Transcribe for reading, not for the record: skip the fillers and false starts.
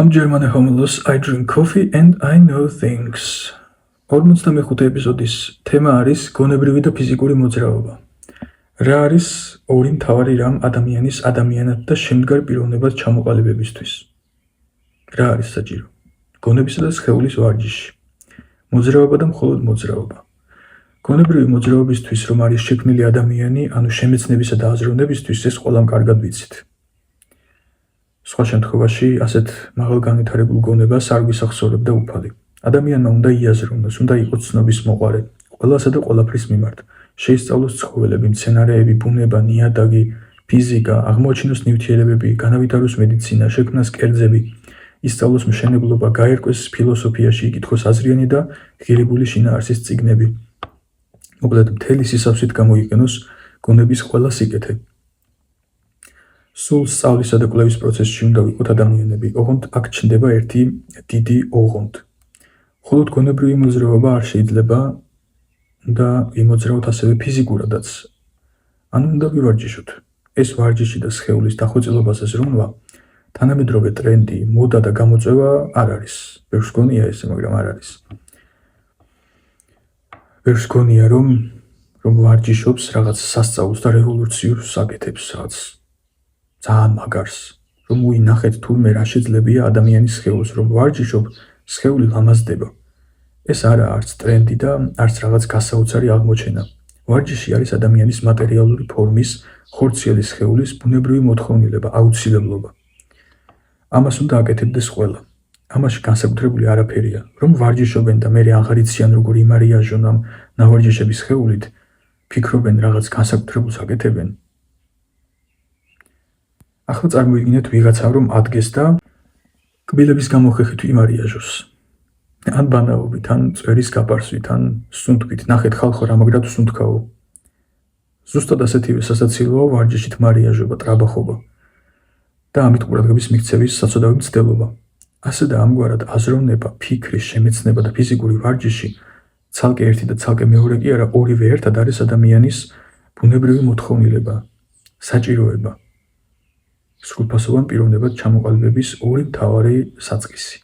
I'm German homeless, I drink coffee and I know things. 45 ეპიზოდის თემა არის გონებრივი და ფიზიკური მოძრაობა. რა არის ორი მთავარი რამ ადამიანის ადამიანად და შემდგარ პიროვნებად ჩამოყალიბებისთვის? რა არის საჭირო? გონებისა და სხეულის ვარჯიში. მოძრაობა და მხოლოდ მოძრაობა. გონებრივი მოძრაობისთვის რომ არის შექმნილი ადამიანი, ანუ შემეცნებისა და აზროვნებისთვის ეს ყველამ კარგად ვიცით. სხვა შემთხვევაში ასეთ მაღალ განვითარებულ გონებას არ გვისახსოვრებდა უფალი. ადამიანმა უნდა იაზროვნოს, უნდა იყოს ცნობის მოყარე, ყველასა და ყველაფრის მიმართ. შეისწავლოს ცხოველები, მცენარეები, ბუნება, ნიადაგი, ფიზიკა, აღმოაჩინოს ნივთიერებები, განავითაროს მედიცინა, შექმნას კერძები, ისწავლოს მშენებლობა, გაერკვეს ფილოსოფიაში, იკითხოს აზრიანი და ღირებული შინაარსის წიგნები. მოკლედ, მთელი სისავსით გამოიყენოს გონების ყველა სიკეთე. სულ სწავლისა და კვლევის პროცესში უნდა ვიყოთ ადამიანები. ოღონდ აქ ჩნდება ერთი დიდი ოღონდ. მხოლოდ გონებრივი მოძრაობა არ შეიძლება და ვიმოძრაოთ ასევე ფიზიკურადაც. ანუ უნდა ვივარჯიშოთ. ეს ვარჯიში და სხეულის დახვეწილობაზე ზრუნვა, თანამედროვე ტრენდი, მოდა და გამოწვევა არ არის. ბევრს გონია ესე, მაგრამ არ არის. ბევრს გონია რომ ვარჯიშობს რაღაც სასწაულს და რევოლუციურს აკეთებს რაღაც ძალიან მაგარს, რომ უინახეთ თურმე რა შეძლებია ადამიანის სხეულს, რომ ვარჯიშობ, სხეული ლამაზდება. ეს არა არც ტრენდი და არც რაღაც გასაოცარი აღმოჩენა. ვარჯიში არის ადამიანის მატერიალური ფორმის, ხორციელი სხეულის ბუნებრივი მოთხოვნილება, აუცილებლობა. ამას უნდა აკეთებდეს ყველა. ამაში განსაკუთრებული არაფერია, რომ ვარჯიშობენ და მე აღარ იციან როგორ იმარიაჟონ ამ ნავარჯიშების სხეულით, ფიქრობენ რაღაც განსაკუთრებულს აკეთებენ. ახლა წარმოიდგინეთ ვიღაცა რომ ადგეს და კბილების გამოხეხით იმარიაჟოს. ან ბანაობით, ან წვერის გაპარსვით, ან სუნთქვით. ნახეთ ხალხო რა მაგრად სუნთქაო. ზუსტად ასეთივე სასაცილოა ვარჯიშით მარიაჟობა, ტრაბახობა და ამით ყურადღების მიქცევის საცოდავი მცდელობა. ასე და ამგვარად აზროვნება, ფიქრი, შემეცნება და ფიზიკური ვარჯიში ცალკე ერთი და ცალკე მეორე კი არა, ორივე ერთად არის ადამიანის ბუნებრივი მოთხოვნილება, საჭიროება. სრულფასოვან პიროვნებად ჩამოყალიბების ორი მთავარი საწყისი.